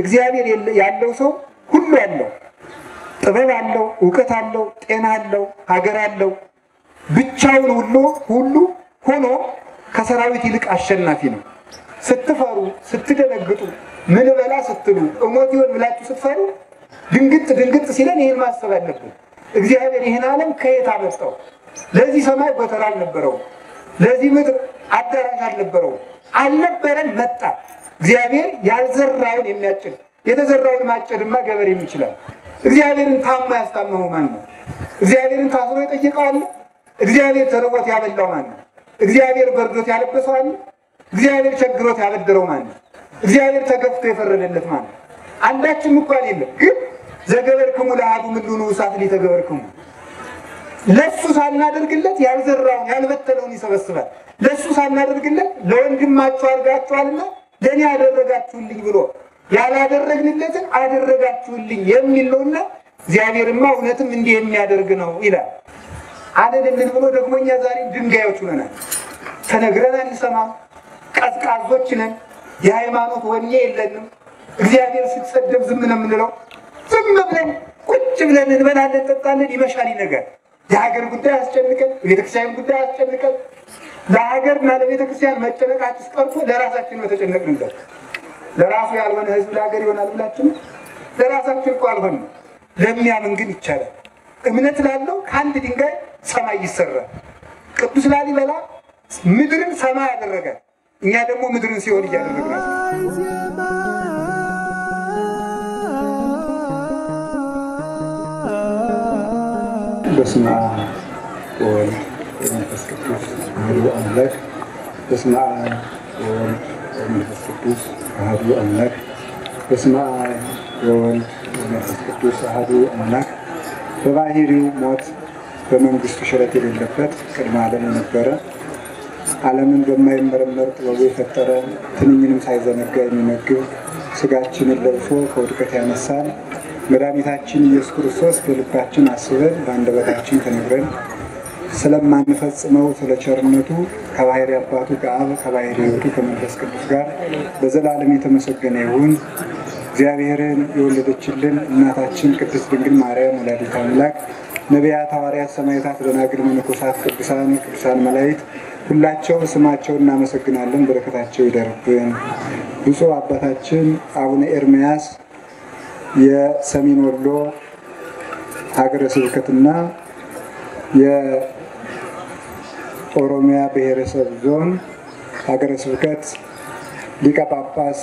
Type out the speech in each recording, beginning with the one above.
እግዚአብሔር ያለው ሰው ሁሉ ያለው ጥበብ አለው፣ ዕውቀት አለው፣ ጤና አለው፣ ሀገር አለው። ብቻውን ሁሉ ሆኖ ከሰራዊት ይልቅ አሸናፊ ነው። ስትፈሩ ስትደነግጡ ምን በላ ስትሉ እሞት ይሆን ብላችሁ ስትፈሩ ድንግጥ ሲለን ይሄን ማሰብ አለብን። እግዚአብሔር ይሄን ዓለም ከየት አመጣው? ለዚህ ሰማይ ጎተራ አልነበረው፣ ለዚህ ምድር አዳራሽ አልነበረው። አልነበረን መጣ። እግዚአብሔር ያልዘራውን የሚያጭድ የተዘራውን ማጨድማ ገበሬ ይችላል። እግዚአብሔርን ታማ ያስታመመው ማን ነው? እግዚአብሔርን ታስሮ የጠየቀው አለ? እግዚአብሔር ተርቦት ያበላው ማን ነው? እግዚአብሔር በርዶት ያለበሰው አለ? እግዚአብሔር ቸግሮት ያበደረው ማን ነው? እግዚአብሔር ተገፍቶ የፈረደለት ማን ነው? አንዳችም እንኳን የለም። ግን ዘገበርክሙ ለአሐዱ ምሉኑ ውሳት ሊተገበርክሙ ለሱ ሳናደርግለት ያልዘራውን ያልበተለውን ይሰበስባል። ለሱ ሳናደርግለት ለወንድማችሁ አድርጋችኋልና ለኔ ያደረጋችሁልኝ ብሎ ያላደረግንለትን አደረጋችሁልኝ የሚል ነውና እግዚአብሔርማ እውነትም እንዲህ የሚያደርግ ነው ይላል። አደለልን ብሎ ደግሞ እኛ ዛሬ ድንጋዮች ሆነናል። ተነግረን አንሰማም፣ ቀዝቃዞች ነን፣ የሃይማኖት ወኔ የለንም። እግዚአብሔር ሲሰደብ ዝም ነው የምንለው። ዝም ብለን ቁጭ ብለን እንበላለን፣ እንጠጣለን፣ ይመሻል ይነጋል። የሀገር ጉዳይ አስጨንቀን፣ የቤተክርስቲያን ጉዳይ አስጨንቀን፣ ለሀገርና ለቤተክርስቲያን መጨነቃችን ቀርቶ ለራሳችን በተጨነቅንበት ለራሱ ያልሆነ ህዝብ ለሀገር ይሆናል ብላችሁ ለራሳችን እኮ አልሆንም። ለሚያምን ግን ይቻላል። እምነት ላለው ከአንድ ድንጋይ ሰማይ ይሰራል። ቅዱስ ላሊበላ ምድርን ሰማይ ያደረገ፣ እኛ ደግሞ ምድርን ሲሆን እያደረግናት። በስመ አብ ወወልድ ወመንፈስ ቅዱስ አሐዱ አምላክ። በስመ አብ ወወልድ ወመንፈስ ቅዱስ አሐዱ አምላክ። በስመ አብ ወወልድ ወመንፈስ ቅዱስ አሐዱ አምላክ። በባህሪው ሞት በመንግስቱ ሽረት የሌለበት ቅድመ ዓለም የነበረ ዓለምን በማይመረመር ጥበቡ የፈጠረ ትንኝንም ሳይዘነጋ የሚመግብ ስጋችንን ለብሶ ከውድቀት ያነሳን መድኃኒታችን ኢየሱስ ክርስቶስ በልባችን አስበን በአንደበታችን ተነግረን ስለማንፈጽመው ስለ ቸርነቱ ከባሕርይ አባቱ ከአብ ከባሕርይ ሕይወቱ ከመንፈስ ቅዱስ ጋር በዘላለም የተመሰገነ ይሁን። እግዚአብሔርን የወለደችልን እናታችን ቅድስት ድንግል ማርያም ወላዲተ አምላክ፣ ነቢያት፣ ሐዋርያት፣ ሰማዕታት፣ ደናግል፣ መነኮሳት፣ ቅዱሳን መላእክት ሁላቸው ስማቸውን እናመሰግናለን። በረከታቸው ይደርብን። ብፁዕ አባታችን አቡነ ኤርምያስ የሰሜን ወሎ ሀገረ ስብከትና የኦሮሚያ ብሔረሰብ ዞን ሀገረ ስብከት ሊቀ ጳጳስ፣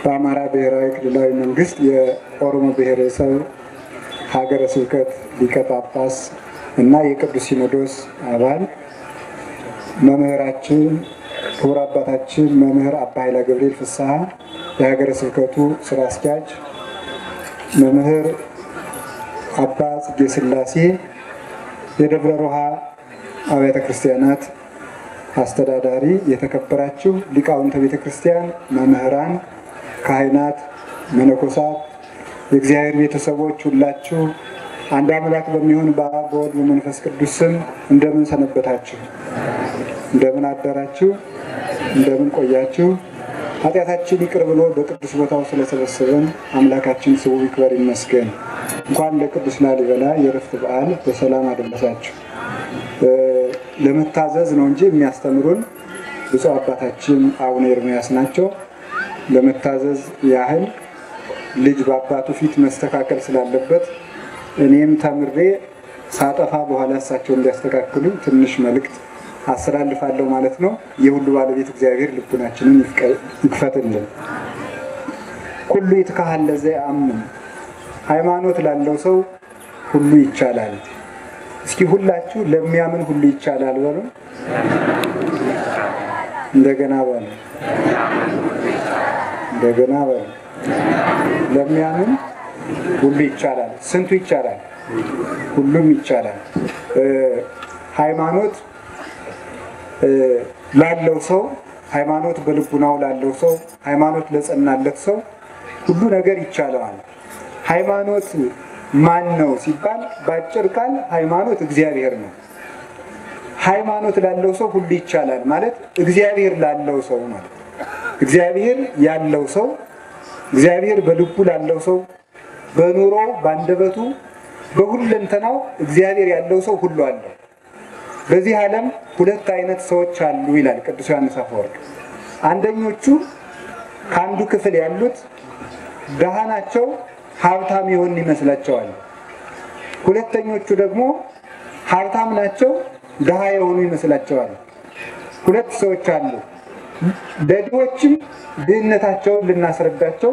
በአማራ ብሔራዊ ክልላዊ መንግስት የኦሮሞ ብሔረሰብ ሀገረ ስብከት ሊቀ ጳጳስ እና የቅዱስ ሲኖዶስ አባል መምህራችን ክቡር አባታችን መምህር አባ ኃይለ ገብርኤል ፍስሐ የሀገረ ስብከቱ ስራ አስኪያጅ፣ መምህር አባ ጽጌ ሥላሴ የደብረ ሮሃ አብያተ ክርስቲያናት አስተዳዳሪ፣ የተከበራችሁ ሊቃውንተ ቤተ ክርስቲያን፣ መምህራን፣ ካህናት፣ መነኮሳት፣ የእግዚአብሔር ቤተሰቦች ሁላችሁ አንድ አምላክ በሚሆን በአብ በወልድ በመንፈስ ቅዱስ ስም እንደምን ሰነበታችሁ? እንደምን አደራችሁ? እንደምን ቆያችሁ? ኃጢአታችን ይቅር ብሎ በቅዱስ ቦታው ስለሰበሰበን አምላካችን ስሙ ይክበር ይመስገን። እንኳን ለቅዱስ ላሊበላ የዕረፍት በዓል በሰላም አደረሳችሁ። ለመታዘዝ ነው እንጂ የሚያስተምሩን ብፁዕ አባታችን አቡነ ኤርምያስ ናቸው። ለመታዘዝ ያህል ልጅ በአባቱ ፊት መስተካከል ስላለበት እኔም ተምሬ ሳጠፋ በኋላ እሳቸው እንዲያስተካክሉ ትንሽ መልእክት አስተላልፋለሁ ማለት ነው። የሁሉ ባለቤት እግዚአብሔር ልቡናችንን ይክፈትልን። ሁሉ ይትካሃል ለዘየአምን፣ ሃይማኖት ላለው ሰው ሁሉ ይቻላል። እስኪ ሁላችሁ ለሚያምን ሁሉ ይቻላል በሉ። እንደገና በሉ። እንደገና በሉ። ለሚያምን ሁሉ ይቻላል። ስንቱ ይቻላል? ሁሉም ይቻላል። ሃይማኖት ላለው ሰው፣ ሃይማኖት በልቡናው ላለው ሰው፣ ሃይማኖት ለጸናለት ሰው ሁሉ ነገር ይቻለዋል። ሃይማኖት ማን ነው ሲባል በአጭር ቃል ሃይማኖት እግዚአብሔር ነው። ሃይማኖት ላለው ሰው ሁሉ ይቻላል ማለት እግዚአብሔር ላለው ሰው ማለት። እግዚአብሔር ያለው ሰው እግዚአብሔር በልቡ ላለው ሰው በኑሮው ባንደበቱ በሁለንተናው እግዚአብሔር ያለው ሰው ሁሉ አለ። በዚህ ዓለም ሁለት አይነት ሰዎች አሉ ይላል ቅዱስ ዮሐንስ አፈወርቅ። አንደኞቹ ከአንዱ ክፍል ያሉት ደሃ ናቸው፣ ሀብታም ይሆን ይመስላቸዋል። ሁለተኞቹ ደግሞ ሀብታም ናቸው፣ ደሃ የሆኑ ይመስላቸዋል። ሁለት ሰዎች አሉ። ለድሆችም ድህነታቸውን ልናስረዳቸው፣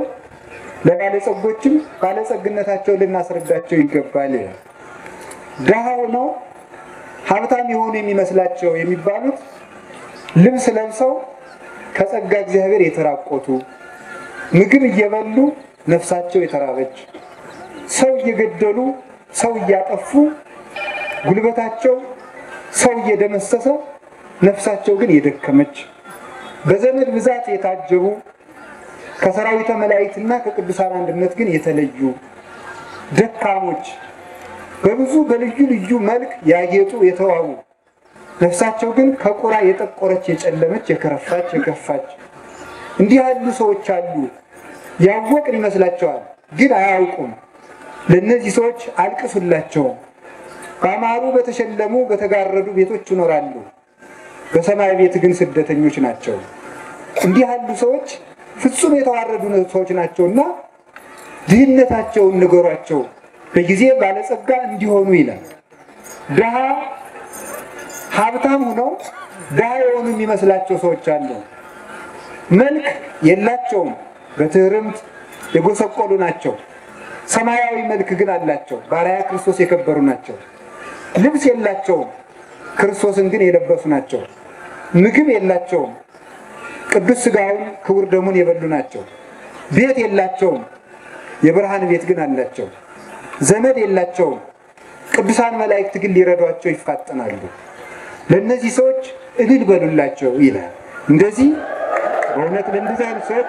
ለባለጸጎችም ባለጸግነታቸውን ልናስረዳቸው ይገባል። ደሃው ነው ሀብታም የሆኑ የሚመስላቸው የሚባሉት ልብስ ለብሰው ከጸጋ እግዚአብሔር የተራቆቱ፣ ምግብ እየበሉ ነፍሳቸው የተራበች፣ ሰው እየገደሉ ሰው እያጠፉ ጉልበታቸው ሰው እየደመሰሰ ነፍሳቸው ግን የደከመች፣ በዘመድ ብዛት የታጀቡ ከሰራዊተ መላእክትና ከቅዱሳን አንድነት ግን የተለዩ ደካሞች፣ በብዙ በልዩ ልዩ መልክ ያጌጡ የተዋቡ፣ ነፍሳቸው ግን ከቁራ የጠቆረች የጨለመች የከረፋች የከፋች፣ እንዲህ ያሉ ሰዎች አሉ። ያወቅን ይመስላቸዋል ግን አያውቁም። ለእነዚህ ሰዎች አልቅሱላቸው። ባማሩ በተሸለሙ በተጋረዱ ቤቶች ይኖራሉ፣ በሰማይ ቤት ግን ስደተኞች ናቸው። እንዲህ ያሉ ሰዎች ፍጹም የተዋረዱ ሰዎች ናቸውና ድህነታቸውን ንገሯቸው፣ በጊዜ ባለጸጋ እንዲሆኑ ይላል። ድሃ ሀብታም ሆነው ድሃ የሆኑ የሚመስላቸው ሰዎች አሉ። መልክ የላቸውም፣ በትህርምት የጎሰቆሉ ናቸው። ሰማያዊ መልክ ግን አላቸው፣ በአርአያ ክርስቶስ የከበሩ ናቸው። ልብስ የላቸውም፣ ክርስቶስን ግን የለበሱ ናቸው። ምግብ የላቸውም፣ ቅዱስ ሥጋውን ክቡር ደሙን የበሉ ናቸው። ቤት የላቸውም፣ የብርሃን ቤት ግን አላቸው። ዘመድ የላቸውም፣ ቅዱሳን መላእክት ግን ሊረዷቸው ይፋጠናሉ። ለእነዚህ ሰዎች እልል በሉላቸው ይላል። እንደዚህ በእውነት ለእንደዚህ አይነት ሰዎች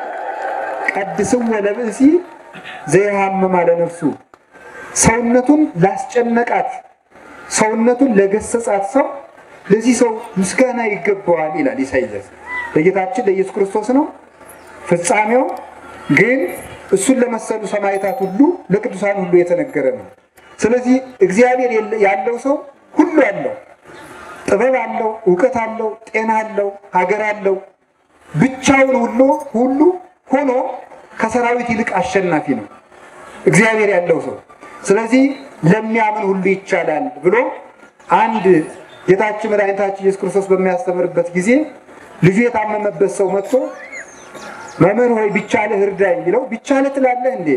ቀድስም ወለብእሲ ዘይሃምም አለ ነፍሱ፣ ሰውነቱን ላስጨነቃት ሰውነቱን ለገሰጻት ሰው ለዚህ ሰው ምስጋና ይገባዋል ይላል ኢሳይያስ። ለጌታችን ለኢየሱስ ክርስቶስ ነው ፍጻሜው፣ ግን እሱን ለመሰሉ ሰማዕታት ሁሉ ለቅዱሳን ሁሉ የተነገረ ነው። ስለዚህ እግዚአብሔር ያለው ሰው ሁሉ አለው፣ ጥበብ አለው፣ ዕውቀት አለው፣ ጤና አለው፣ ሀገር አለው። ብቻውን ሁሉ ሆኖ ከሰራዊት ይልቅ አሸናፊ ነው እግዚአብሔር ያለው ሰው። ስለዚህ ለሚያምን ሁሉ ይቻላል ብሎ አንድ ጌታችን መድኃኒታችን ኢየሱስ ክርስቶስ በሚያስተምርበት ጊዜ ልጁ የታመመበት ሰው መጥቶ መምህር ሆይ ቢቻልህ እርዳኝ ቢለው ቢቻልህ ትላለህ እንዴ?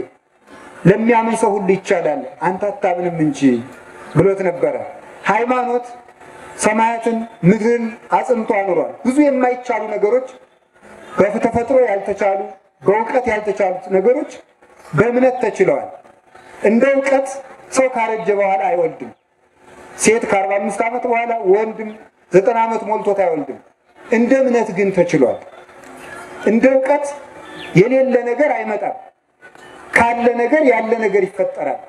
ለሚያምን ሰው ሁሉ ይቻላል አንተ አታምንም እንጂ ብሎት ነበረ። ሃይማኖት ሰማያትን ምድርን አጽንቶ አኑሯል። ብዙ የማይቻሉ ነገሮች በተፈጥሮ ያልተቻሉ በእውቀት ያልተቻሉት ነገሮች በእምነት ተችለዋል። እንደ እውቀት ሰው ካረጀ በኋላ አይወልድም። ሴት ከ45 ዓመት በኋላ ወንድም 90 ዓመት ሞልቶት አይወልድም። እንደ እምነት ግን ተችሏል። እንደ እውቀት የሌለ ነገር አይመጣም። ካለ ነገር ያለ ነገር ይፈጠራል።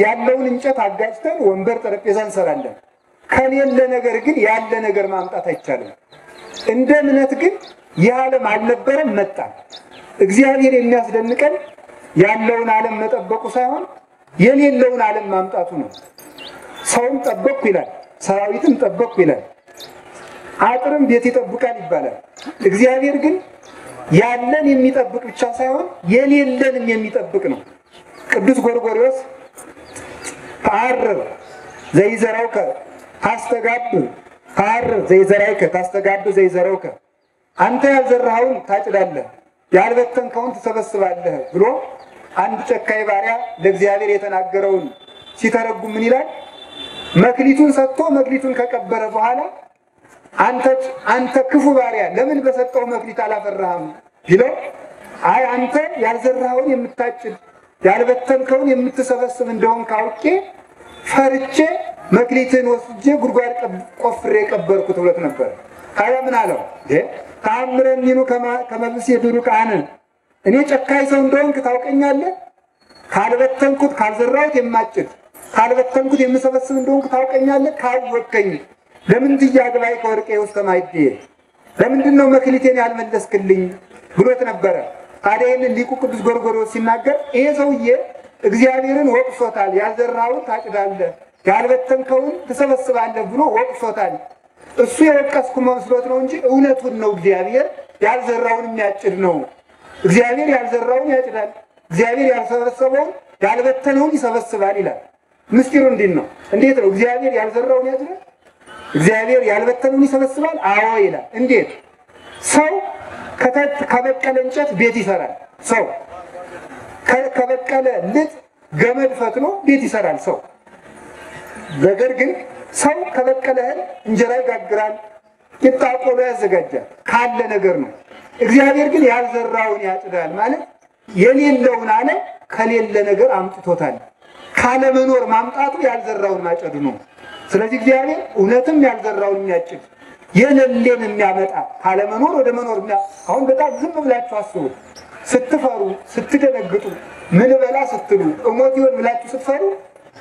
ያለውን እንጨት አጋጭተን ወንበር ጠረጴዛ እንሰራለን። ከሌለ ነገር ግን ያለ ነገር ማምጣት አይቻልም። እንደ እምነት ግን የዓለም አልነበረም መጣ። እግዚአብሔር የሚያስደንቀን ያለውን ዓለም መጠበቁ ሳይሆን የሌለውን ዓለም ማምጣቱ ነው። ሰውም ጠበቅኩ ይላል፣ ሰራዊትም ጠበቅኩ ይላል፣ አጥርም ቤት ይጠብቃል ይባላል። እግዚአብሔር ግን ያለን የሚጠብቅ ብቻ ሳይሆን የሌለንም የሚጠብቅ ነው። ቅዱስ ጎርጎርዮስ ተአርር ዘይዘራውከ ታስተጋብ ተአርር ዘይዘራይከ ታስተጋብ ዘይዘራውከ፣ አንተ ያልዘራኸውን ታጭዳለህ ያልበተንከውን ትሰበስባለህ ብሎ አንድ ጨካኝ ባሪያ ለእግዚአብሔር የተናገረውን ሲተረጉም ምን ይላል? መክሊቱን ሰጥቶ መክሊቱን ከቀበረ በኋላ አንተ ክፉ ባሪያ ለምን በሰጠው መክሊት አላፈራህም ቢለው፣ አይ አንተ ያልዘራኸውን የምታጭድ ያልበተንከውን የምትሰበስብ እንደሆን ካውቄ ፈርቼ መክሊትን ወስጄ ጉድጓድ ቆፍሬ ቀበርኩት ብሎት ነበር። ታዲያ ምን አለው? ተአምረኒኑ ከመብስ የዱሩ ቃን፣ እኔ ጨካኝ ሰው እንደሆንክ ታውቀኛለህ? ካልበተንኩት ካልዘራሁት የማጭድ ካልበተንኩት የምሰበስብ እንደሆንክ ታውቀኛለህ? ካወቀኝ ለምን ትያግባይ ከወርቄ ውስጥ ማይዴ፣ ለምንድን ነው መክሊቴን ያልመለስክልኝ ብሎት ነበረ። ታዲያ ሊቁ ቅዱስ ጎርጎርዮስ ሲናገር ይሄ ሰውዬ እግዚአብሔርን ወቅሶታል። ያልዘራውን ታጭዳለህ፣ ያልበተንከውን ትሰበስባለህ ብሎ ወቅሶታል። እሱ የወቀስኩ መስሎት ነው እንጂ እውነቱን ነው። እግዚአብሔር ያልዘራውን የሚያጭድ ነው። እግዚአብሔር ያልዘራውን ያጭዳል፣ እግዚአብሔር ያልሰበሰበውን ያልበተነውን ይሰበስባል ይላል። ምስጢሩ እንዴት ነው? እግዚአብሔር ያልዘራውን ያጭዳል፣ እግዚአብሔር ያልበተነውን ይሰበስባል። አዎ ይላል። እንዴት? ሰው ከበቀለ እንጨት ቤት ይሰራል። ሰው ከበቀለ ልጥ ገመድ ፈትሎ ቤት ይሰራል ሰው። ነገር ግን ሰው ከበቀለ እህል እንጀራ ይጋግራል፣ ቂጣ ቆሎ ያዘጋጃል ካለ ነገር ነው። እግዚአብሔር ግን ያልዘራውን ያጭዳል ማለት የሌለውን አለ ከሌለ ነገር አምጥቶታል። ካለ መኖር ማምጣቱ ያልዘራውን ማጨዱ ነው። ስለዚህ እግዚአብሔር እውነትም ያልዘራውን የሚያጭድ የሌለን የሚያመጣ ካለ መኖር ወደ መኖር አሁን በጣም ዝም ብላችሁ አስቡ። ስትፈሩ ስትደነግጡ ምን በላ ስትሉ እሞት ይሆን ብላችሁ ስትፈሩ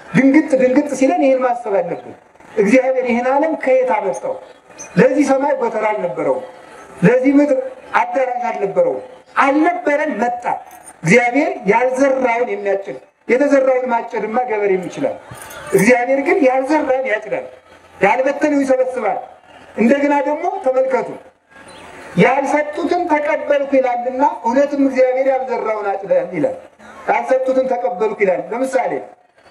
ድንግጥ ሲለን ይሄን ማሰብ አለብን። እግዚአብሔር ይሄን ዓለም ከየት አመጣው? ለዚህ ሰማይ ጎተራ አልነበረው፣ ለዚህ ምድር አዳራሽ አልነበረው፣ አልነበረን መጣ። እግዚአብሔር ያልዘራውን የሚያጭድ የተዘራውን ማጨድማ ገበሬም ይችላል። እግዚአብሔር ግን ያልዘራን ያጭዳል፣ ያልበተነው ይሰበስባል። እንደገና ደግሞ ተመልከቱ ያልሰጡትን ተቀበልኩ ይላልና እውነትም እግዚአብሔር ያልዘራውን አጭዳል ይላል። ያልሰጡትን ተቀበልኩ ይላል። ለምሳሌ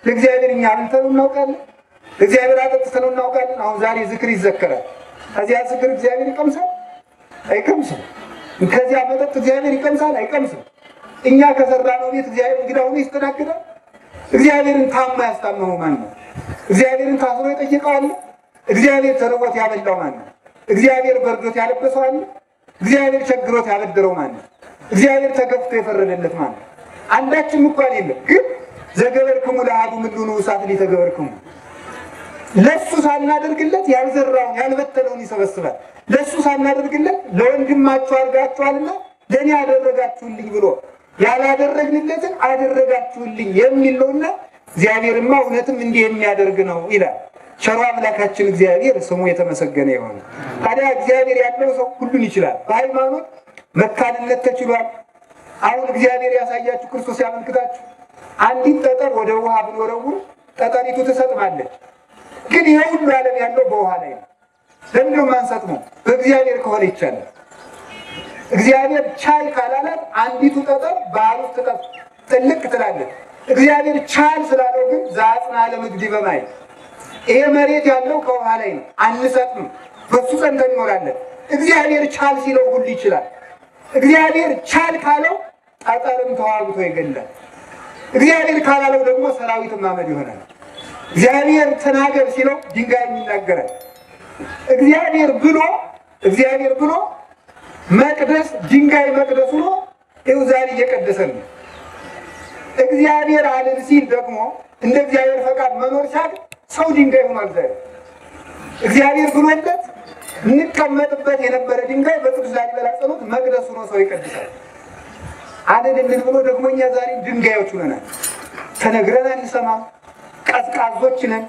ለእግዚአብሔር እኛ አብልተነው እናውቃለን? እግዚአብሔር አጠጥተነው እናውቃለን? አሁን ዛሬ ዝክር ይዘከራል። ከዚያ ዝክር እግዚአብሔር ይቀምሳል? አይቀምስም። ከዚያ መጠጥ እግዚአብሔር ይቀምሳል? አይቀምስም። እኛ ከሰራነው ቤት እግዚአብሔር እንግዳ ሆኖ ይስተናግዳል? እግዚአብሔርን ታማ ያስታመመው ማን ነው? እግዚአብሔርን ታስሮ የጠየቀው አለ? እግዚአብሔር ተርቦት ያበላው ማን ነው? እግዚአብሔር በርዶት ያለበሰው አለ? እግዚአብሔር ቸግሮት ያበደረው ማን ነው? እግዚአብሔር ተገፍቶ የፈረደለት ማን ነው? አንዳችም እንኳን የለም። ግን ዘገበርክሙ ለአሐዱ ምሉኑ እሳት ሊተገበርክሙ ለሱ ሳናደርግለት ያልዘራውን ያልበተነውን ይሰበስባል። ለሱ ሳናደርግለት ለወንድማችሁ አድርጋችኋልና ለኔ አደረጋችሁልኝ ብሎ ያላደረግንለትን አደረጋችሁልኝ የሚል ነውና እግዚአብሔርማ እውነትም እንዲህ የሚያደርግ ነው ይላል። ቸሩ አምላካችን እግዚአብሔር ስሙ የተመሰገነ ይሁን። ታዲያ እግዚአብሔር ያለው ሰው ሁሉን ይችላል። በሃይማኖት መካንነት ተችሏል። አሁን እግዚአብሔር ያሳያችሁ ክርስቶስ ያመልክታችሁ አንዲት ጠጠር ወደ ውሃ ብንወረውር ጠጠሪቱ ትሰጥማለች። ግን ይሄ ሁሉ ዓለም ያለው በውሃ ላይ ነው። ለምን ነው የማንሰጥመው? በእግዚአብሔር ከሆነ ይቻላል። እግዚአብሔር ቻይ ካላላት አንዲቱ ጠጠር ባህር ውስጥ ጥልቅ ትላለች። እግዚአብሔር ቻል ስላለው ግን ዘአጽንዐ ለምድር በማይ ይሄ መሬት ያለው ከውሃ ላይ ነው። አንሰጥም፣ በሱ ጸንተን እንኖራለን። እግዚአብሔር ቻል ሲለው ሁሉ ይችላል። እግዚአብሔር ቻል ካለው ጠጠርም ተዋግቶ ይገላል። እግዚአብሔር ካላለው ደግሞ ሰራዊት ማመድ ይሆናል። እግዚአብሔር ተናገር ሲለው ድንጋይ ይናገራል። እግዚአብሔር ብሎ መቅደስ ድንጋይ መቅደስ ሆኖ ይኸው ዛሬ እየቀደሰን ነው። እግዚአብሔር አለን ሲል ደግሞ እንደ እግዚአብሔር ፈቃድ መኖር ሲያል ሰው ድንጋይ ሆኗል። ዛሬ እግዚአብሔር ብሎለት እንቀመጥበት የነበረ ድንጋይ በቅዱስ ላሊበላ ጸሎት መቅደስ ሆኖ ሰው ይቀድሳል። አለልን ብሎ ደግሞ እኛ ዛሬ ድንጋዮች ሆነናል። ተነግረን አንሰማም፣ ቀዝቃዞች ነን፣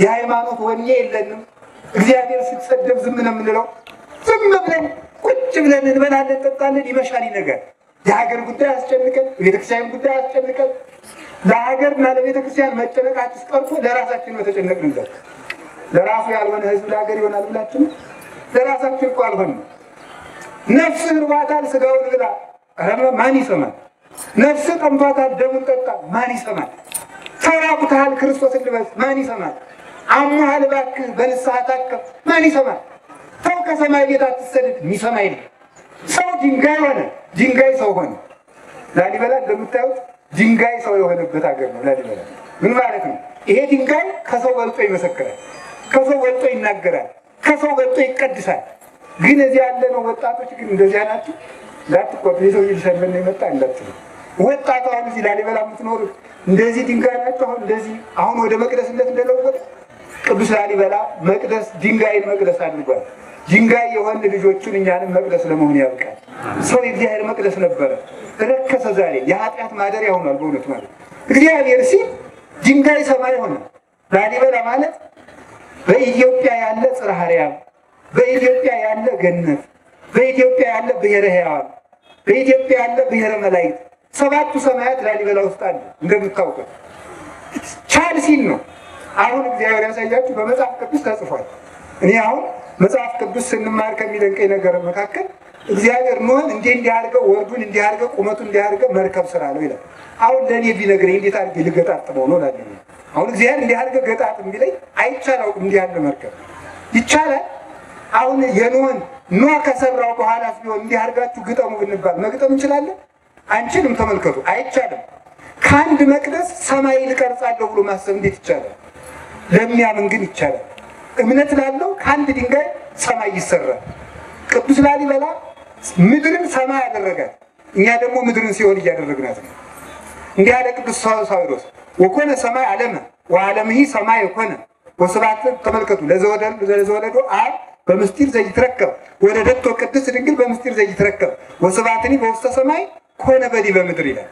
የሃይማኖት ወኔ የለንም። እግዚአብሔር ሲሰደብ ዝም ነው የምንለው። ዝም ብለን ቁጭ ብለን እንበላለን፣ እንጠጣለን፣ ይመሻል ይነጋል። የሀገር ጉዳይ አስጨንቀን፣ የቤተክርስቲያን ጉዳይ አስጨንቀን፣ ለሀገርና ለቤተክርስቲያን መጨነቃችን ቀርቶ ለራሳችን በተጨነቅንበት። ለራሱ ያልሆነ ህዝብ ለሀገር ይሆናል ብላችሁ ለራሳችን እኮ አልሆንም። ነፍስ እርባታል ስጋውን ብላ ማን ይሰማል? ነፍስ ጠምቷታል ደሙን ጠጣ ማን ይሰማል? ተራቁተሃል ክርስቶስን ልበስ ማን ይሰማል? አሞሃል እባክህ በንስሐ ታከም ማን ይሰማል? ሰው ከሰማይ ቤት አትሰደድ የሚሰማ የለም። ሰው ድንጋይ ሆነ፣ ድንጋይ ሰው ሆነ። ላሊበላ እንደምታዩት ድንጋይ ሰው የሆነበት ሀገር ነው ላሊበላ። ምን ማለት ነው? ይሄ ድንጋይ ከሰው በልጦ ይመሰክራል፣ ከሰው በልጦ ይናገራል፣ ከሰው በልጦ ይቀድሳል። ግን እዚህ ያለ ነው ወጣቶች ግን እንደዚያ ናቸው። ላትቆጡ ሰው ይልሰበን የመጣ እንዳትሉ ወጣቱ አሁን እዚህ ላሊበላ የምትኖሩት እንደዚህ ድንጋይ ናቸው። አሁን እንደዚህ አሁን ወደ መቅደስነት እንደለወጠ ቅዱስ ላሊበላ መቅደስ ድንጋይን መቅደስ አድርጓል። ድንጋይ የሆን ልጆቹን እኛንም መቅደስ ለመሆን ያብቃል። ሰው የእግዚአብሔር መቅደስ ነበረ፣ ረከሰ። ዛሬ የኃጢአት ማደሪያ ሆኗል። በእውነት ማለት እግዚአብሔር ሲል ድንጋይ ሰማይ ሆነ። ላሊበላ ማለት በኢትዮጵያ ያለ ጽርሐ አርያም፣ በኢትዮጵያ ያለ ገነት፣ በኢትዮጵያ ያለ ብሔረ ሕያዋን፣ በኢትዮጵያ ያለ ብሔረ መላእክት ሰባቱ ሰማያት ላሊበላ ውስጥ አለ እንደምታውቁት ቻልሲን ነው። አሁን እግዚአብሔር ያሳያችሁ በመጽሐፍ ቅዱስ ተጽፏል። እኔ አሁን መጽሐፍ ቅዱስ ስንማር ከሚደንቀኝ ነገር መካከል እግዚአብሔር ኖህን እንዲህ አድርገው ወርዱን እንዲህ አድርገው ቁመቱን እንዲህ አድርገው መርከብ ስራ ነው ይላል። አሁን ለኔ ቢነግረኝ እንዴት አድርጌ ልገጣጥመው ነው ላለኝ። አሁን እግዚአብሔር እንዲህ አድርገው ገጣጥም ቢለኝ አይቻለው እንዲህ ያለ መርከብ ይቻላል። አሁን የኖህን ኖህ ከሰራው በኋላ ቢሆን እንዲህ አድርጋችሁ ግጠሙ ብንባል መግጠም እንችላለን? አንችልም። ተመልከቱ፣ አይቻልም። ከአንድ መቅደስ ሰማይ ልቀርጻለሁ ብሎ ማሰብ እንዴት ይቻላል? ለሚያምን ግን ይቻላል። እምነት ላለው ከአንድ ድንጋይ ሰማይ ይሰራል። ቅዱስ ላሊበላ ምድርን ሰማይ ያደረጋት፣ እኛ ደግሞ ምድርን ሲኦል እያደረግናት ነው። እንዲህ ያለ ቅዱስ ሳዊሮስ ወኮነ ሰማይ ዓለመ ወዓለምሂ ሰማይ ኮነ ወስብሐት። ተመልከቱ፣ ለዘወለዶ አብ በምስጢር ዘይትረከብ ወለደቶ ቅድስት ድንግል በምስጢር ዘይትረከብ ወስብሐትኒ በውስተ ሰማይ ኮነ በዲበ ምድር ይላል።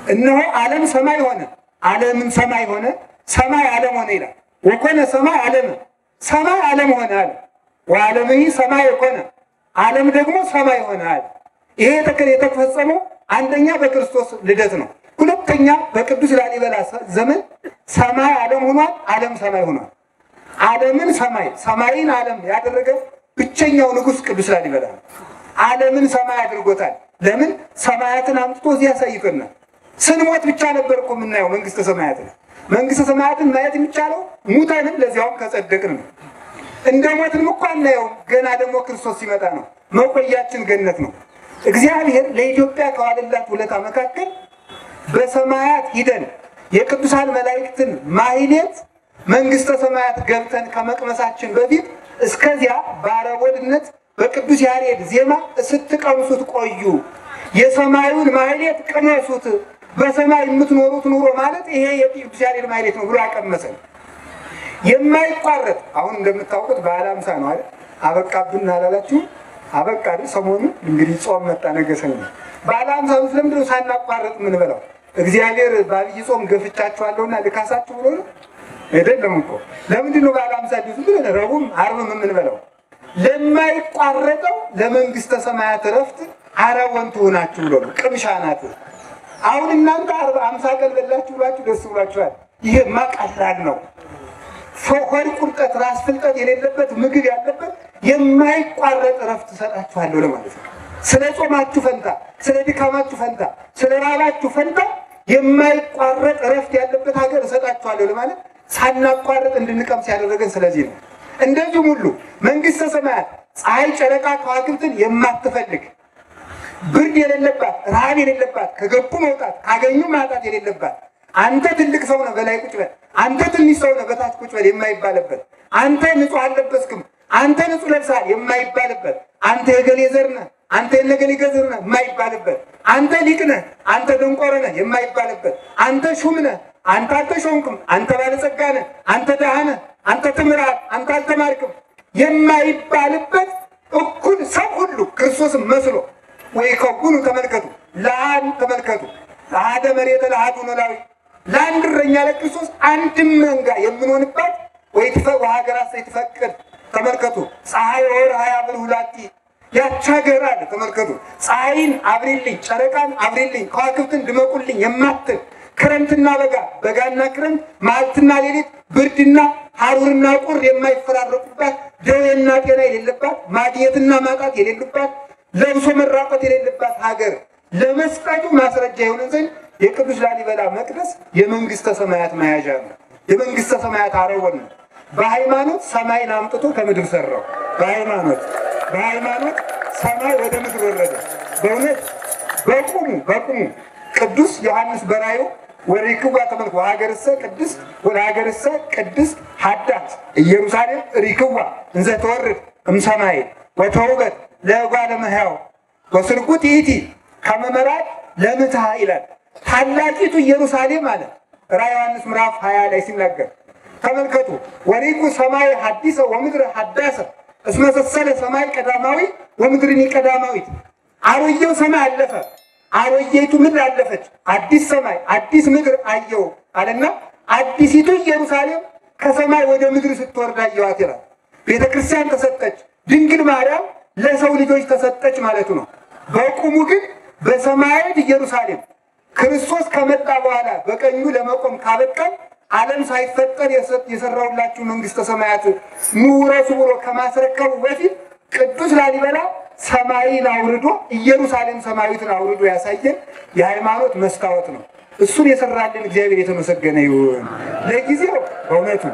እነሆ ዓለም ሰማይ ሆነ፣ ዓለምን ሰማይ ሆነ፣ ሰማይ ዓለም ሆነ ይላል። ወኮነ ሰማይ ዓለመ ሰማይ ዓለም ሆነ አለ። ወዓለምሂ ሰማይ ኮነ ዓለም ደግሞ ሰማይ ሆነ አለ። ይሄ የተፈጸመው አንደኛ በክርስቶስ ልደት ነው። ሁለተኛ በቅዱስ ላሊበላ ዘመን ሰማይ ዓለም ሆኗል፣ ዓለም ሰማይ ሆኗል። ዓለምን ሰማይ ሰማይን ዓለም ያደረገ ብቸኛው ንጉሥ ቅዱስ ላሊበላ ነው። ዓለምን ሰማይ አድርጎታል። ለምን? ሰማያትን አምጥቶ እዚህ ያሳይቶናል። ስንሞት ብቻ ነበር እኮ የምናየው መንግስተ ሰማያትን። መንግስተ ሰማያትን ማየት የሚቻለው ሙታንም ለዚያውም ከጸደቅን ነው። እንደ ሞትንም እኮ አናየውም። ገና ደግሞ ክርስቶስ ሲመጣ ነው። መቆያችን ገነት ነው። እግዚአብሔር ለኢትዮጵያ ከዋለላት ውለታ መካከል በሰማያት ሂደን የቅዱሳን መላእክትን ማህሌት መንግስተ ሰማያት ገብተን ከመቅመሳችን በፊት እስከዚያ በአረቦድነት በቅዱስ ያሬድ ዜማ ስትቀምሱት ቆዩ፣ የሰማዩን ማህሌት ቅመሱት፣ በሰማይ የምትኖሩት ኑሮ ማለት ይሄ የቅዱስ ያሬድ ማህሌት ነው ብሎ ያቀመሰን የማይቋረጥ። አሁን እንደምታውቁት በዓለ ሃምሳ ነው አይደል? አበቃብን አላላችሁ? አበቃ አይደል? ሰሞኑ እንግዲህ ጾም መጣ ነገ ሰኞ። በዓለ ሃምሳ ለምንድን ነው ሳናቋረጥ የምንበላው? እግዚአብሔር በአብይ ጾም ገፍቻችኋለሁና ልካሳችሁ ብሎ ነው አይደለም እኮ። ለምንድን ነው በዓለ ሃምሳ ብለን ረቡዕም ዓርብም የምንበላው? ለማይቋረጠው ለመንግስተ ሰማያት ረፍት አረወንቱ ሆናችሁ ብሎ ነው። ቅምሻ ናት። አሁን እናንተ 50 ቀን በላችሁ ብላችሁ ደስ ብሏችኋል። ይሄማ ቀላል ነው። ሆድ ቁርጠት፣ ራስ ፍልጠት የሌለበት ምግብ ያለበት የማይቋረጥ ረፍት ሰጣችኋለሁ ለማለት ነው። ስለ ጾማችሁ ፈንታ፣ ስለ ድካማችሁ ፈንታ፣ ስለ ራባችሁ ፈንታ የማይቋረጥ ረፍት ያለበት ሀገር እሰጣችኋለሁ ለማለት ሳናቋረጥ እንድንቀምስ ያደረገን ስለዚህ ነው። እንደዚሁም ሁሉ መንግስተ ሰማያት ፀሐይ፣ ጨረቃ፣ ከዋክብትን የማትፈልግ ብርድ የሌለባት፣ ረሃብ የሌለባት፣ ከገቡ መውጣት ካገኙ ማጣት የሌለባት፣ አንተ ትልቅ ሰው ነህ በላይ ቁጭ በል፣ አንተ ትንሽ ሰው ነህ በታች ቁጭ በል የማይባልበት፣ አንተ ንጹህ አልለበስክም፣ አንተ ንጹህ ለብሰሃል የማይባልበት፣ አንተ የገሌ ዘር ነህ፣ አንተ የነገሌ ዘር ነህ የማይባልበት፣ አንተ ሊቅ ነህ፣ አንተ ደንቆሮ ነህ የማይባልበት፣ አንተ ሹም ነህ፣ አንተ አልተሾምክም፣ አንተ ባለጸጋ ነህ፣ አንተ ደሃ ነህ፣ አንተ ተምረሃል፣ አንተ አልተማርክም የማይባልበት እኩል ሰው ሁሉ ክርስቶስን መስሎ ወይ ከጉኑ ተመልከቱ፣ ለአን ተመልከቱ፣ ለአደ መሬተ ለአዱ ኖላዊ ለአንድ እረኛ ለክርስቶስ አንድም መንጋ የምንሆንባት ወይ ሀገራት ሳይትፈቅድ ተመልከቱ። ፀሐይ ወር ሀያ ብር ሁላቲ ያቻገር አለ። ተመልከቱ፣ ፀሐይን አብሪልኝ፣ ጨረቃን አብሪልኝ፣ ከዋክብትን ድመቁልኝ የማትል ክረምትና በጋ፣ በጋና ክረምት፣ መዓልትና ሌሊት፣ ብርድና ሐሩርና ቁር የማይፈራረቁባት፣ ደዌና ጤና የሌለባት፣ ማግኘትና ማጣት የሌሉባት፣ ለብሶ መራቆት የሌለባት ሀገር ለመስጠቱ ማስረጃ የሆነን ዘንድ የቅዱስ ላሊበላ መቅደስ የመንግስተ ሰማያት መያዣ ነው። የመንግስተ ሰማያት አረወን ነው። በሃይማኖት ሰማይን አምጥቶ ከምድር ሰራው። በሃይማኖት ሰማይ ወደ ምድር ወረደ። በእውነት በቁሙ ቅዱስ ዮሐንስ በራእዩ ወሪክዋ ተመልኩ ሀገርሰ ቅድስ ወሀገርሰ ቅድስ ሀዳት ኢየሩሳሌም ሪክዋ እንዘ ተወርድ እምሰማይ ወተውበት ለጓለ መሕያው ወስርጉት ይእቲ ከመመራት ለምትሃ ይላል። ታላቂቱ ኢየሩሳሌም አለ ራዕየ ዮሐንስ ምዕራፍ 20 ላይ ሲናገር ተመልከቱ። ወሪኩ ሰማይ ሐዲሰ ወምድር ሐዳሰ እስመ ሰሰለ ሰማይ ቀዳማዊ ወምድርኒ ቀዳማዊት። አሮጌው ሰማይ አለፈ፣ አሮጌይቱ ምድር አለፈች፣ አዲስ ሰማይ አዲስ ምድር አየው አለና አዲሲቱ ኢየሩሳሌም ከሰማይ ወደ ምድር ስትወርድ አየዋት ይላል። ቤተክርስቲያን ተሰጠች፣ ድንግል ማርያም ለሰው ልጆች ተሰጠች ማለቱ ነው። በቁሙ ግን በሰማያዊት ኢየሩሳሌም ክርስቶስ ከመጣ በኋላ በቀኙ ለመቆም ካበቃን ዓለም ሳይፈጠር የሰራውላችሁ መንግስተ ሰማያት ኑ ውረሱ ብሎ ከማስረከቡ በፊት ቅዱስ ላሊበላ ሰማይን አውርዶ ኢየሩሳሌም ሰማያዊትን አውርዶ ያሳየን የሃይማኖት መስታወት ነው። እሱን የሰራልን እግዚአብሔር የተመሰገነ ይሁን። ለጊዜው በእውነቱ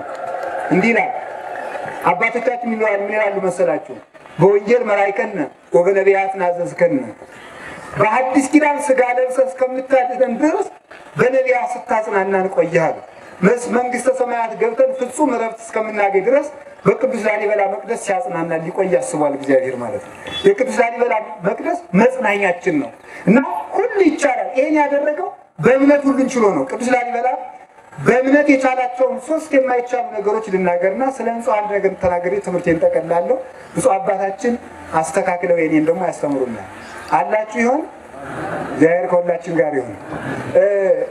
እንዲህ ይላል አባቶቻችን ምን ይላሉ መሰላችሁ? በወንጌል መራይከነ ወበነቢያት ናዘዝከነ በሐዲስ ኪዳን ሥጋ ለብሰህ እስከምታድነን ድረስ በነቢያት ስታጽናናን ቆየሃል። መንግስተ ሰማያት ገብተን ፍጹም ዕረፍት እስከምናገኝ ድረስ በቅዱስ ላሊበላ መቅደስ ሲያጽናናን ሊቆይ ያስባል እግዚአብሔር ማለት ነው። የቅዱስ ላሊበላ መቅደስ መጽናኛችን ነው እና ሁሉ ይቻላል። ይሄን ያደረገው በእምነት ሁሉን ችሎ ነው። ቅዱስ ላሊበላ በእምነት የቻላቸውን ሶስት የማይቻሉ ነገሮች ልናገርና ስለ ሕንጻ አንድ ነገር ተናግሬ ትምህርቴን ጠቀላለሁ። ብፁዕ አባታችን አስተካክለው የኔን ደግሞ ያስተምሩናል። አላችሁ ይሆን? እግዚአብሔር ከሁላችን ጋር ይሁን።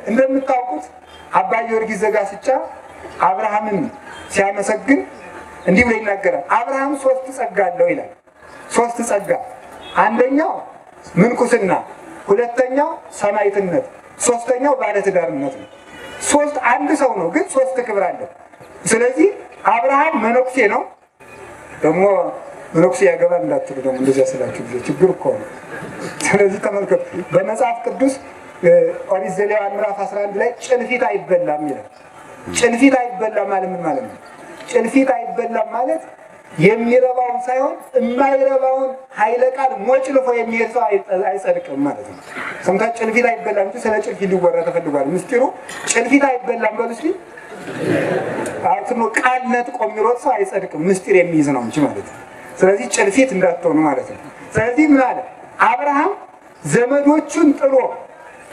እንደምታውቁት አባ ጊዮርጊስ ዘጋስጫ አብርሃምን ሲያመሰግን እንዲህ ብሎ ይናገራል። አብርሃም ሶስት ጸጋ አለው ይላል። ሶስት ጸጋ፣ አንደኛው ምንኩስና፣ ሁለተኛው ሰማዕትነት፣ ሶስተኛው ባለትዳርነት ነው። ሶስት አንድ ሰው ነው ግን ሶስት ክብር አለው። ስለዚህ አብርሃም መነኩሴ ነው። ደግሞ መነኩሴ ያገባል እንዳትሉ ደግሞ እንደዚያ ስላችሁ ጊዜ ችግር እኮ ነው። ስለዚህ ተመልከቱ በመጽሐፍ ቅዱስ ኦሪት ዘሌዋውያን ምዕራፍ 11 ላይ ጭልፊት አይበላም ይላል። ጭልፊት አይበላም ማለት ምን ማለት ነው? ጭልፊት አይበላም ማለት የሚረባውን ሳይሆን የማይረባውን ኃይለ ቃል ሞጭልፎ የሚሄድ ሰው አይጸድቅም ማለት ነው። ሰምታችሁ ጭልፊት አይበላም እንጂ ስለ ጭልፊት ሊወራ ተፈልጓል። ምስጢሩ ጭልፊት አይበላም በሉ እስኪ። አጥኖ ቃል ነጥቆ የሚሮጥ ሰው አይጸድቅም። ምስጢር የሚይዝ ነው እንጂ ማለት ነው። ስለዚህ ጭልፊት እንዳትሆኑ ማለት ነው። ስለዚህ ምን አለ አብርሃም ዘመዶቹን ጥሎ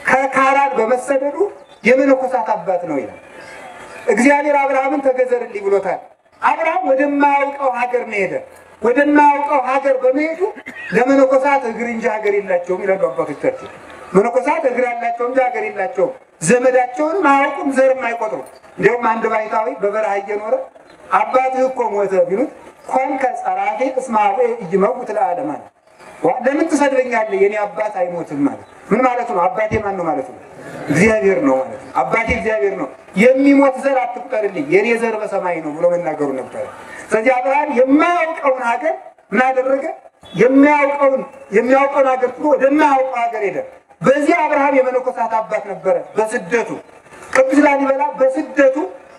ከካራን በመሰደዱ የመነኮሳት አባት ነው ይላል። እግዚአብሔር አብርሃምን ተገዘርልኝ ብሎታል። አብርሃም ወደማያውቀው ሀገር ነው ሄደ። ወደማያውቀው ሀገር በመሄዱ ለመነኮሳት እግር እንጂ ሀገር የላቸውም ይላሉ አባቶቻችን። መነኮሳት እግር ያላቸው እንጂ ሀገር የላቸውም። ዘመዳቸውንም አያውቁም፣ ዘርም አይቆጥሩም። እንዲሁም አንድ ባይታዊ በበረሃ እየኖረ አባትህ እኮ ሞተ ቢሉት ኮንከ ጸራፌ እስመ አቡየ ኢይመውት ለዓለመ አለ። ለምን ትሰድበኛለህ? የኔ አባት አይሞትም ማለት ምን ማለት ነው? አባቴ ማን ነው ማለት ነው? እግዚአብሔር ነው ማለት ነው። አባቴ እግዚአብሔር ነው። የሚሞት ዘር አትቁጠርልኝ፣ የኔ ዘር በሰማይ ነው ብሎ መናገሩ ነበር። ስለዚህ አብርሃም የማያውቀውን ሀገር ምን አደረገ? የሚያውቀውን ሀገር ጥሎ ወደማያውቀው ሀገር ሄደ። በዚህ አብርሃም የመነኮሳት አባት ነበረ። በስደቱ ቅዱስ ላሊበላ በስደቱ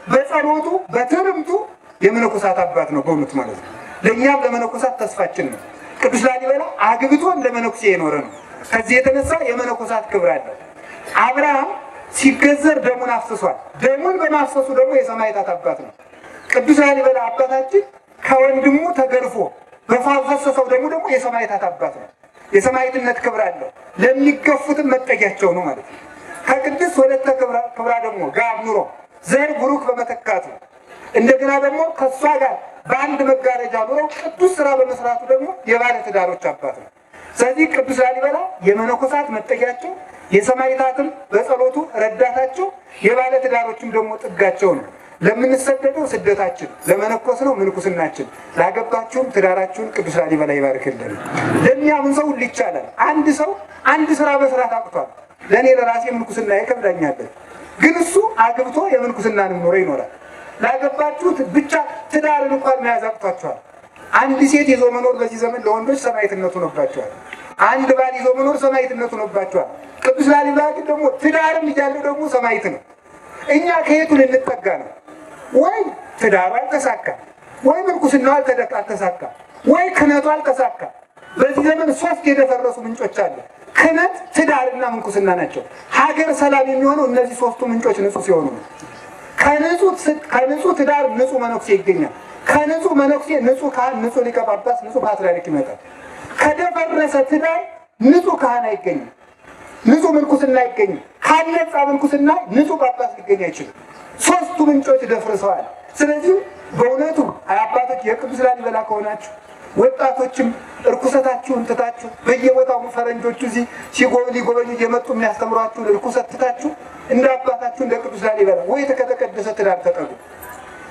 በጸሎቱ በትርምቱ የመነኮሳት አባት ነው በእውነት ማለት ነው። ለእኛም ለመነኮሳት ተስፋችን ነው። ቅዱስ ላሊበላ አግብቶ እንደ መነኩሴ የኖረ ነው። ከዚህ የተነሳ የመነኮሳት ክብር አለው። አብርሃም ሲገዘር ደሙን አፍስሷል። ደሙን በማፍሰሱ ደግሞ የሰማዕታት አባት ነው። ቅዱስ ላሊበላ አባታችን ከወንድሙ ተገርፎ በፈሰሰው ደግሞ የሰማዕታት አባት ነው። የሰማዕትነት ክብር አለው። ለሚገፉትም መጠጊያቸው ነው ማለት ነው። ከቅዱስ ወለተ ክብራ ደግሞ ጋር ኑሮ ዘር ቡሩክ በመተካቱ እንደገና ደግሞ ከሷ ጋር በአንድ መጋረጃ ኑረው ቅዱስ ስራ በመስራቱ ደግሞ የባለ ትዳሮች አባት ነው። ስለዚህ ቅዱስ ላሊበላ የመነኮሳት መጠጊያቸው፣ የሰማዕታትም በጸሎቱ ረዳታቸው፣ የባለ ትዳሮችም ደግሞ ጥጋቸው ነው። ለምንሰደደው ስደታችን፣ ለመነኮስ ነው ምንኩስናችን። ላገባችሁም ትዳራችሁን ቅዱስ ላሊበላ ይባርክልን። ለሚያምን ሰው ሁሉ ይቻላል። አንድ ሰው አንድ ስራ መስራት አቅቷል። ለእኔ ለራሴ ምንኩስና ይከብዳኛል፣ ግን እሱ አግብቶ የምንኩስናንም ኑሮ ይኖራል። ላገባችሁት ብቻ ትዳርን እንኳን መያዝ አቅቷቸዋል። አንድ ሴት ይዞ መኖር በዚህ ዘመን ለወንዶች ሰማዕትነቱ ሆኖባቸዋል። አንድ ባል ይዞ መኖር ሰማዕትነቱ ሆኖባቸዋል። ቅዱስ ላሊበላ ግን ደግሞ ትዳርም እያለው ደግሞ ሰማዕት ነው። እኛ ከየቱ ልንጠጋ ነው? ወይ ትዳሩ አልተሳካ፣ ወይ ምንኩስናው አልተሳካ፣ ወይ ክህነቱ አልተሳካ። በዚህ ዘመን ሶስት የደፈረሱ ምንጮች አሉ። ክህነት፣ ትዳርና ምንኩስና ናቸው። ሀገር ሰላም የሚሆነው እነዚህ ሶስቱ ምንጮች ንጹህ ሲሆኑ ነው። ከንጹህ ትዳር ንጹህ መነኩሴ ይገኛል። ከንጹህ መነኩሴ ንጹህ ካህን፣ ንጹህ ሊቀ ጳጳስ፣ ንጹህ ፓትርያርክ ይመጣል። ከደፈረሰ ትዳር ንጹህ ካህን አይገኝም፣ ንጹህ ምንኩስና አይገኝም። ካነጻ ምንኩስና ንጹህ ጳጳስ ሊገኝ አይችልም። ሶስቱ ምንጮች ደፍርሰዋል። ስለዚህ በእውነቱ አባቶች የቅዱስ ላሊበላ ከሆናችሁ ወጣቶችም እርኩሰታችሁን ትታችሁ በየቦታው ፈረንጆቹ እዚህ ሊጎበኙ እየመጡ የሚያስተምሯችሁን እርኩሰት ትታችሁ እንደ አባታችሁ እንደ ቅዱስ ላሊበላ ወይ ከተቀደሰ ትዳር ተጠጉ፣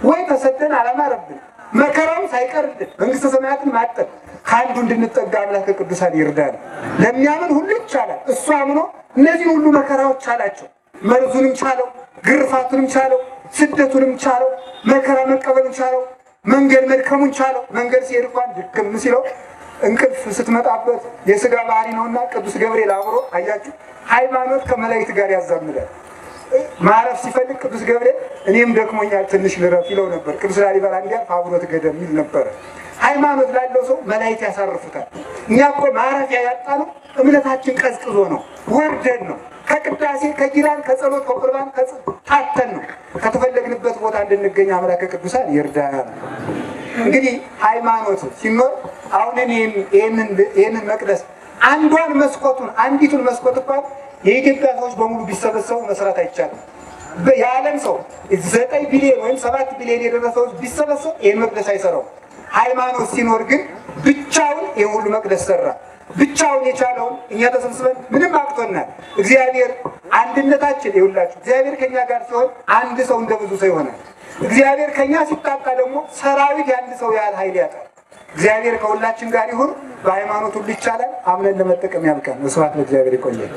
ወይ ተሰደን አላማረብን መከራው ሳይቀርልን መንግስተ ሰማያትን ማጠን ከአንዱ እንድንጠጋ አምላከ ቅዱሳን ይርዳል። ለሚያምን ሁሉ ይቻላል። እሱ አምኖ እነዚህ ሁሉ መከራዎች ቻላቸው። መርዙንም ቻለው፣ ግርፋቱንም ቻለው፣ ስደቱንም ቻለው፣ መከራ መቀበልን ቻለው፣ መንገድ መድከሙን ቻለው። መንገድ ሲሄድ እንኳን ድክም ሲለው እንቅልፍ ስትመጣበት የሥጋ ባህሪ ነውና ቅዱስ ገብርኤል አብሮ አያችሁ ሃይማኖት ከመላእክት ጋር ያዛምዳል። ማረፍ ሲፈልግ ቅዱስ ገብርኤል እኔም ደክሞኛል ትንሽ ልረፍ ይለው ነበር። ቅዱስ ላሊበላ እንዲያልፍ አብሮት ገደም ይል ነበር። ሃይማኖት ላለው ሰው መላእክት ያሳርፉታል። እኛ እኮ ማረፊያ ያጣነው እምነታችን ቀዝቅዞ ነው፣ ወርደን ነው። ከቅዳሴ ከጊራን ከጸሎት ከቁርባን ታተን ነው። ከተፈለግንበት ቦታ እንድንገኝ አምላከ ቅዱሳን ይርዳል። እንግዲህ ሃይማኖት ሲኖር አሁን ይሄንን መቅደስ አንዷን መስኮቱን አንዲቱን መስኮት እንኳን የኢትዮጵያ ሰዎች በሙሉ ቢሰበሰቡ መስራት አይቻልም። የዓለም ሰው 9 ቢሊዮን ወይም 7 ቢሊዮን የደረሰው ቢሰበሰብ ይሄን መቅደስ አይሰራው። ሃይማኖት ሲኖር ግን ብቻውን ይሄን ሁሉ መቅደስ ሰራ። ብቻውን የቻለውን እኛ ተሰብስበን ምንም አቅቶናል። እግዚአብሔር አንድነታችን ይውላችሁ። እግዚአብሔር ከኛ ጋር ሲሆን አንድ ሰው እንደ ብዙ ሰው ይሆናል። እግዚአብሔር ከኛ ሲጣጣ ደግሞ ሰራዊት የአንድ ሰው ያህል ኃይል ያጣል። እግዚአብሔር ከሁላችን ጋር ይሁን። በሃይማኖት ሁሉ ይቻላል። አምነን ለመጠቀም ያልቃል። መስዋዕት ለእግዚአብሔር ይቆያል።